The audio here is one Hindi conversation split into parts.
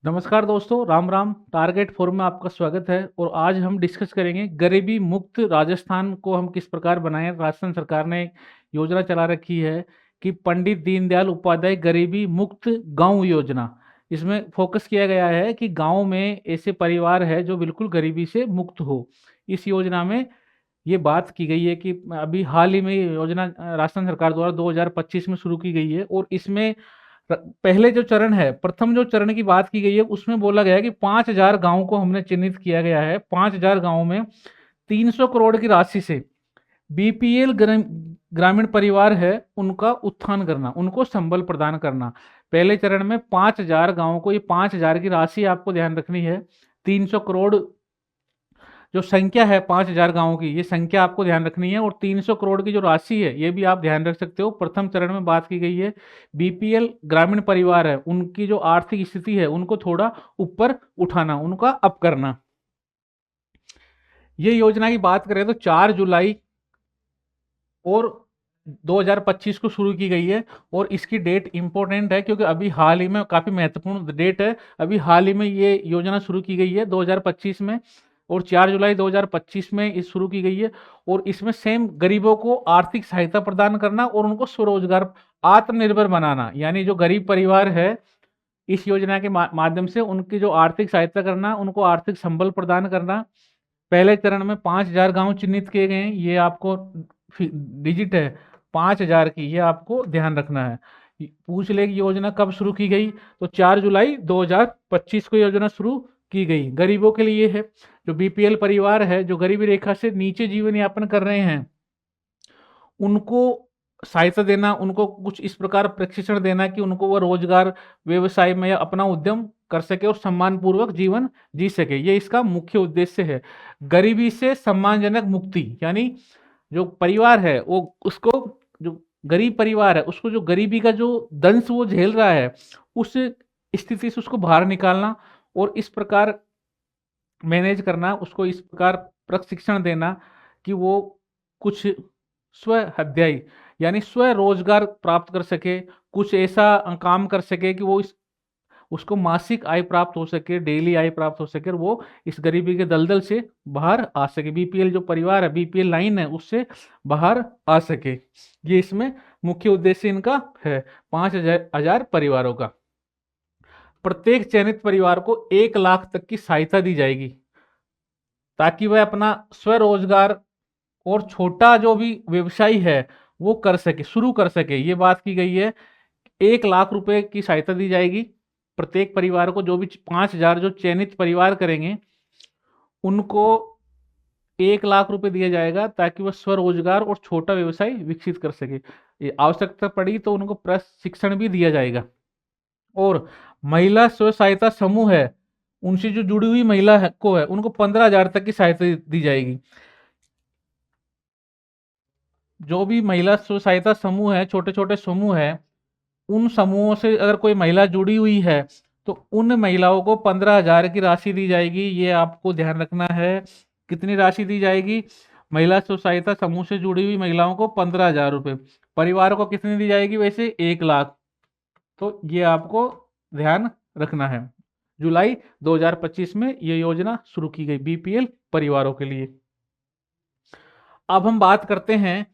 नमस्कार दोस्तों, राम राम। टारगेट फोरम में आपका स्वागत है। और आज हम डिस्कस करेंगे गरीबी मुक्त राजस्थान को हम किस प्रकार बनाएं। राजस्थान सरकार ने एक योजना चला रखी है कि पंडित दीनदयाल उपाध्याय गरीबी मुक्त गांव योजना। इसमें फोकस किया गया है कि गांव में ऐसे परिवार है जो बिल्कुल गरीबी से मुक्त हो। इस योजना में ये बात की गई है कि अभी हाल ही में ये योजना राजस्थान सरकार द्वारा 2025 में शुरू की गई है। और इसमें पहले जो चरण है, प्रथम जो चरण की बात की गई है, उसमें बोला गया है कि 5,000 गांव को हमने चिन्हित किया गया है। 5,000 गांव में 300 करोड़ की राशि से बीपीएल ग्रामीण परिवार है उनका उत्थान करना, उनको संबल प्रदान करना। पहले चरण में 5,000 गांवों को, ये 5,000 की राशि आपको ध्यान रखनी है। 300 करोड़ जो संख्या है 5,000 गांवों की, ये संख्या आपको ध्यान रखनी है। और 300 करोड़ की जो राशि है ये भी आप ध्यान रख सकते हो। प्रथम चरण में बात की गई है बीपीएल ग्रामीण परिवार है उनकी जो आर्थिक स्थिति है उनको थोड़ा ऊपर उठाना, उनका अप करना। ये योजना की बात करें तो 4 जुलाई और 2025 को शुरू की गई है। और इसकी डेट इंपॉर्टेंट है क्योंकि अभी हाल ही में, काफी महत्वपूर्ण डेट है, अभी हाल ही में ये योजना शुरू की गई है 2025 में। और 4 जुलाई 2025 में इस शुरू की गई है। और इसमें सेम गरीबों को आर्थिक सहायता प्रदान करना और उनको स्वरोजगार, आत्मनिर्भर बनाना। यानी जो गरीब परिवार है, इस योजना के माध्यम से उनकी जो आर्थिक सहायता करना, उनको आर्थिक संबल प्रदान करना। पहले चरण में 5,000 गांव चिन्हित किए गए हैं। ये आपको डिजिट है 5,000 की, ये आपको ध्यान रखना है। पूछ ले कि योजना कब शुरू की गई, तो 4 जुलाई 2025 को योजना शुरू की गई। गरीबों के लिए है, जो बीपीएल परिवार है, जो गरीबी रेखा से नीचे जीवन यापन कर रहे हैं, उनको सहायता देना, उनको कुछ इस प्रकार प्रशिक्षण देना कि उनको वह रोजगार, व्यवसाय में या अपना उद्यम कर सके और सम्मान पूर्वक जीवन जी सके। ये इसका मुख्य उद्देश्य है। गरीबी से सम्मानजनक मुक्ति, यानी जो परिवार है वो, उसको, जो गरीब परिवार है उसको, जो गरीबी का जो दंश वो झेल रहा है, उस स्थिति से उसको बाहर निकालना और इस प्रकार मैनेज करना, उसको इस प्रकार प्रशिक्षण देना कि वो कुछ स्व अध्यायी, यानी स्व रोजगार प्राप्त कर सके, कुछ ऐसा काम कर सके कि वो इस उसको मासिक आय प्राप्त हो सके, डेली आय प्राप्त हो सके और वो इस गरीबी के दलदल से बाहर आ सके, बीपीएल जो परिवार है, बीपीएल लाइन है, उससे बाहर आ सके। ये इसमें मुख्य उद्देश्य इनका है। 5,000 परिवारों का, प्रत्येक चयनित परिवार को 1 लाख तक की सहायता दी जाएगी ताकि वह अपना स्वरोजगार और छोटा जो भी व्यवसाय है वो कर सके, शुरू कर सके। ये बात की गई है। 1 लाख रुपए की सहायता दी जाएगी प्रत्येक परिवार को। जो भी 5,000 जो चयनित परिवार करेंगे उनको 1 लाख रुपए दिया जाएगा ताकि वह स्वरोजगार और छोटा व्यवसाय विकसित कर सके। ये आवश्यकता पड़ी तो उनको प्रशिक्षण भी दिया जाएगा। और महिला स्व सहायता समूह है, उनसे जो जुड़ी हुई महिला है को है, उनको 15,000 तक की सहायता दी जाएगी। जो भी महिला स्व सहायता समूह है, छोटे छोटे समूह है, उन समूहों से अगर कोई महिला जुड़ी हुई है तो उन महिलाओं को 15,000 की राशि दी जाएगी। ये आपको ध्यान रखना है। कितनी राशि दी जाएगी? महिला स्व सहायता समूह से जुड़ी हुई महिलाओं को 15,000 रुपये। परिवार को कितनी दी जाएगी? वैसे 1 लाख। तो ये आपको ध्यान रखना है। जुलाई 2025 में ये योजना शुरू की गई बीपीएल परिवारों के लिए। अब हम बात करते हैं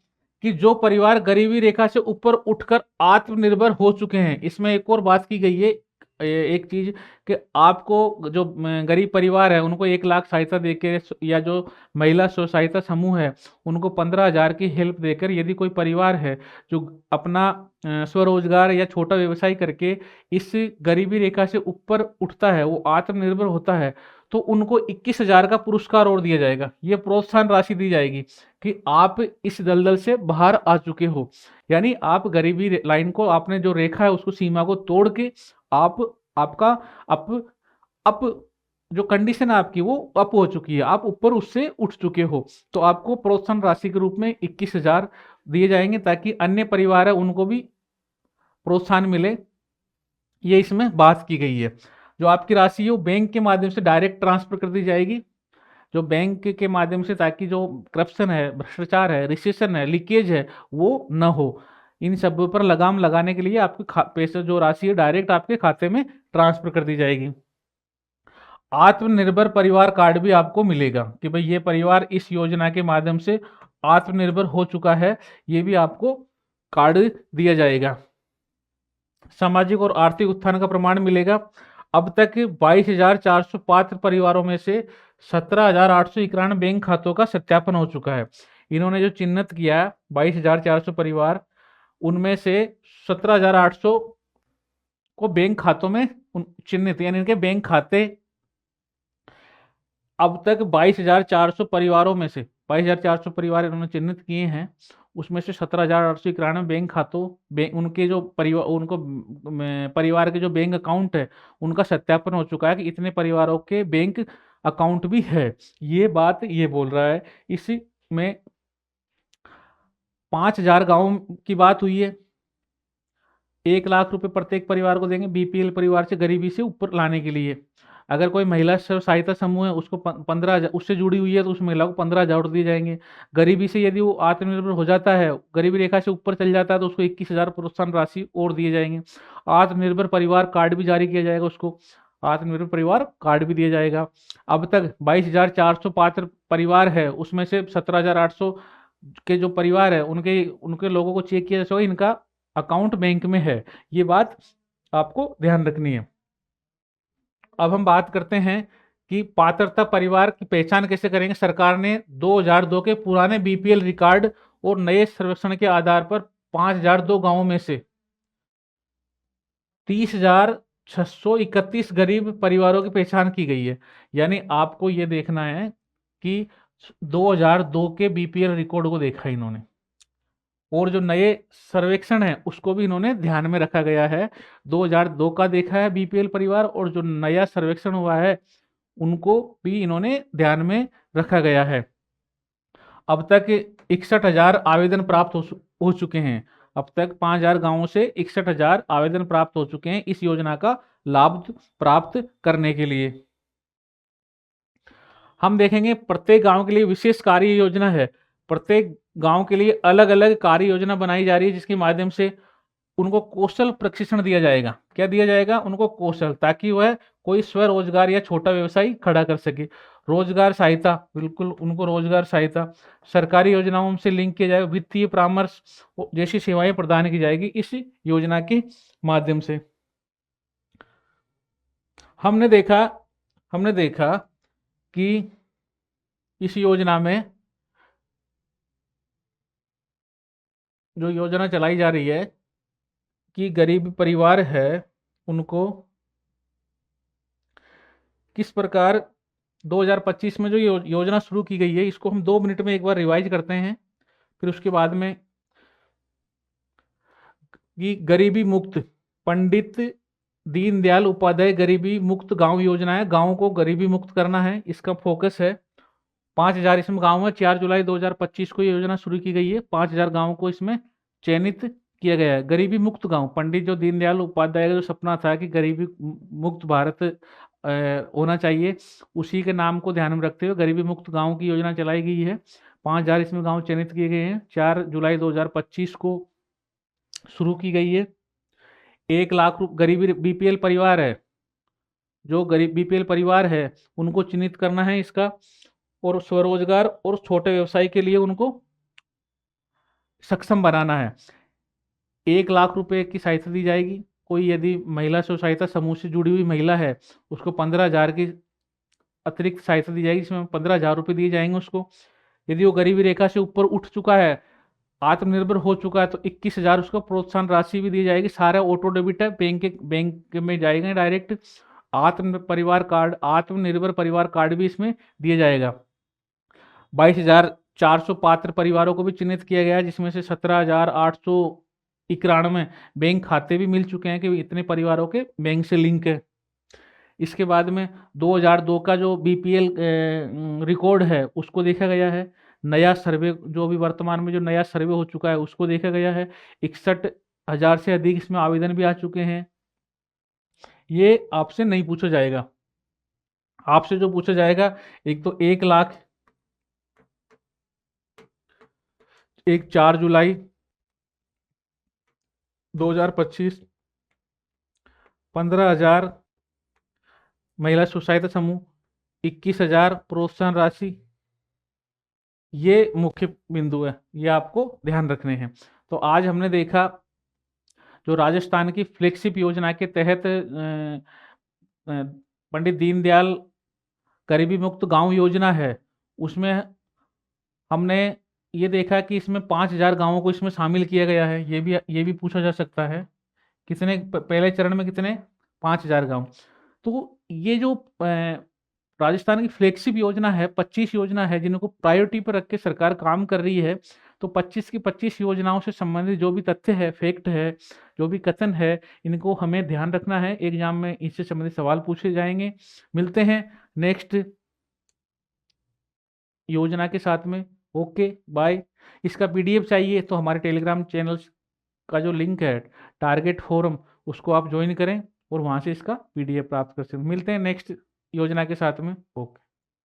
कि जो परिवार गरीबी रेखा से ऊपर उठकर आत्मनिर्भर हो चुके हैं, इसमें एक और बात की गई है, एक चीज, कि आपको जो गरीब परिवार है उनको 1 लाख सहायता देकर, या जो महिला स्व सहायता समूह है उनको 15,000 की हेल्प देकर, यदि कोई परिवार है जो अपना स्वरोजगार या छोटा व्यवसाय करके इस गरीबी रेखा से ऊपर उठता है, वो आत्मनिर्भर होता है, तो उनको 21,000 का पुरस्कार और दिया जाएगा। ये प्रोत्साहन राशि दी जाएगी कि आप इस दलदल से बाहर आ चुके हो। यानी आप गरीबी लाइन को, आपने जो रेखा है उसको, सीमा को तोड़ के आप, आपका अप अप जो कंडीशन है आपकी वो अप हो चुकी है, आप ऊपर उससे उठ चुके हो। तो आपको प्रोत्साहन राशि के रूप में 21,000 दिए जाएंगे ताकि अन्य परिवार है उनको भी प्रोत्साहन मिले। ये इसमें बात की गई है। जो आपकी राशि है वो बैंक के माध्यम से डायरेक्ट ट्रांसफर कर दी जाएगी, जो बैंक के माध्यम से, ताकि जो करप्शन है, भ्रष्टाचार है, रिसेशन है, लीकेज है, वो न हो। इन सब पर लगाम लगाने के लिए आपके पैसे, जो राशि है, डायरेक्ट आपके खाते में ट्रांसफर कर दी जाएगी। आत्मनिर्भर परिवार कार्ड भी आपको मिलेगा कि भाई ये परिवार इस योजना के माध्यम से आत्मनिर्भर हो चुका है, ये भी आपको कार्ड दिया जाएगा। सामाजिक और आर्थिक उत्थान का प्रमाण मिलेगा। अब तक 22,400 पात्र परिवारों में से 17,891 बैंक खातों का सत्यापन हो चुका है। इन्होंने जो चिन्हित किया 22,400 परिवार, उनमें से 17,800 को बैंक खातों में चिन्हित, यानी इनके बैंक खाते अब तक 22,400 परिवारों में से 22,400 परिवार इन्होंने चिन्हित किए हैं, उसमें से 17,891 बैंक खातों उनके जो परिवार परिवार के जो बैंक अकाउंट है उनका सत्यापन हो चुका है कि इतने परिवारों के बैंक अकाउंट भी है। ये बात ये बोल रहा है। इसी में 5,000 गाँव की बात हुई है। 1 लाख रुपए प्रत्येक परिवार को देंगे बीपीएल परिवार से गरीबी से ऊपर लाने के लिए। अगर कोई महिला स्व सहायता समूह है उसको 15,000 उससे जुड़ी हुई है तो उस महिला को 15,000 दिए जाएंगे। गरीबी से यदि वो आत्मनिर्भर हो जाता है, गरीबी रेखा से ऊपर चल जाता है, तो उसको 21,000 प्रोत्साहन राशि और दिए जाएंगे। आत्मनिर्भर परिवार कार्ड भी जारी किया जाएगा, उसको आत्मनिर्भर परिवार कार्ड भी दिया जाएगा। अब तक 22,400 पात्र परिवार है, उसमें से 17,800 के जो परिवार है उनके उनके लोगों को चेक किया जाएगा, इनका अकाउंट बैंक में है। ये बात आपको ध्यान रखनी है। अब हम बात करते हैं कि पात्रता परिवार की पहचान कैसे करेंगे। सरकार ने 2002 के पुराने बीपीएल रिकॉर्ड और नए सर्वेक्षण के आधार पर 5,002 गांवों में से 30,631 गरीब परिवारों की पहचान की गई है। यानी आपको ये देखना है कि 2002 के बीपीएल रिकॉर्ड को देखा इन्होंने, और जो नए सर्वेक्षण है उसको भी इन्होंने ध्यान में रखा गया है। 2002 का देखा है बीपीएल परिवार, और जो नया सर्वेक्षण हुआ है उनको भी इन्होंने ध्यान में रखा गया है। अब तक 61,000 आवेदन प्राप्त हो चुके हैं। अब तक 5,000 गांवों से 61,000 आवेदन प्राप्त हो चुके हैं इस योजना का लाभ प्राप्त करने के लिए। हम देखेंगे प्रत्येक गांव के लिए विशेष कार्य योजना है। प्रत्येक गांव के लिए अलग अलग कार्य योजना बनाई जा रही है, जिसके माध्यम से उनको कौशल प्रशिक्षण दिया जाएगा। क्या दिया जाएगा? उनको कौशल, ताकि वह कोई स्वरोजगार या छोटा व्यवसाय खड़ा कर सके। रोजगार सहायता, बिल्कुल उनको रोजगार सहायता, सरकारी योजनाओं से लिंक किया जाएगा। वित्तीय परामर्श जैसी सेवाएं प्रदान की जाएगी इस योजना के माध्यम से। हमने देखा कि इस योजना में जो योजना चलाई जा रही है कि गरीब परिवार है उनको किस प्रकार 2025 में जो योजना शुरू की गई है, इसको हम 2 मिनट में एक बार रिवाइज करते हैं, फिर उसके बाद में कि गरीबी मुक्त पंडित दीनदयाल उपाध्याय गरीबी मुक्त गांव योजना है। गांवों को गरीबी मुक्त करना है, इसका फोकस है। 5,000 इसमें गाँव है। 4 जुलाई 2025 को ये योजना शुरू की गई है। 5,000 गाँवों को इसमें चयनित किया गया है। गरीबी मुक्त गांव, पंडित जो दीनदयाल उपाध्याय का जो सपना था कि गरीबी मुक्त भारत होना चाहिए, उसी के नाम को ध्यान में रखते हुए गरीबी मुक्त गांव की योजना चलाई गई है। 5,000 इसमें गांव चयनित किए गए हैं। 4 जुलाई 2025 को शुरू की गई है। 1 लाख गरीबी बीपीएल परिवार है, जो गरीब बीपीएल परिवार है उनको चिन्हित करना है इसका, और स्वरोजगार और छोटे व्यवसाय के लिए उनको सक्षम बनाना है। 1 लाख रुपए की सहायता दी जाएगी। कोई यदि महिला स्व सहायता समूह से जुड़ी हुई महिला है उसको 15,000 की अतिरिक्त सहायता दी जाएगी, जिसमें 15,000 रुपये दिए जाएंगे उसको। यदि वो गरीबी रेखा से ऊपर उठ चुका है, आत्मनिर्भर हो चुका है, तो 21,000 उसको प्रोत्साहन राशि भी दी जाएगी। सारा ऑटो डेबिट है, बैंक में जाएगा डायरेक्ट। आत्मनिर्भर परिवार कार्ड भी इसमें दिया जाएगा। 22,400 पात्र परिवारों को भी चिन्हित किया गया है, जिसमें से 17,891 बैंक खाते भी मिल चुके हैं कि इतने परिवारों के बैंक से लिंक है। इसके बाद में 2002 का जो बीपीएल रिकॉर्ड है उसको देखा गया है। नया सर्वे जो भी वर्तमान में जो नया सर्वे हो चुका है उसको देखा गया है। 61,000 से अधिक इसमें आवेदन भी आ चुके हैं। ये आपसे नहीं पूछा जाएगा। आपसे जो पूछा जाएगा, एक तो 1 लाख 4 जुलाई 2025, 15,000 महिला स्वसहायता समूह 21,000 प्रोत्साहन राशि। ये मुख्य बिंदु है, ये आपको ध्यान रखने हैं। तो आज हमने देखा जो राजस्थान की फ्लेगशिप योजना के तहत पंडित दीनदयाल गरीबी मुक्त गांव योजना है, उसमें हमने ये देखा कि इसमें 5,000 गांवों को इसमें शामिल किया गया है। ये भी पूछा जा सकता है, कितने पहले चरण में कितने, 5,000 गांव। तो ये जो राजस्थान की फ्लैगशिप योजना है, 25 योजना है जिनको प्रायोरिटी पर रख के सरकार काम कर रही है। तो 25 की 25 योजनाओं से संबंधित जो भी तथ्य है, फैक्ट है, जो भी कथन है, इनको हमें ध्यान रखना है। एग्जाम में इससे संबंधित सवाल पूछे जाएंगे। मिलते हैं नेक्स्ट योजना के साथ में। Okay bye. इसका पीडीएफ चाहिए तो हमारे टेलीग्राम चैनल का जो लिंक है टारगेट फोरम, उसको आप ज्वाइन करें और वहां से इसका पीडीएफ प्राप्त कर सकते हैं। मिलते हैं नेक्स्ट योजना के साथ में। ओके।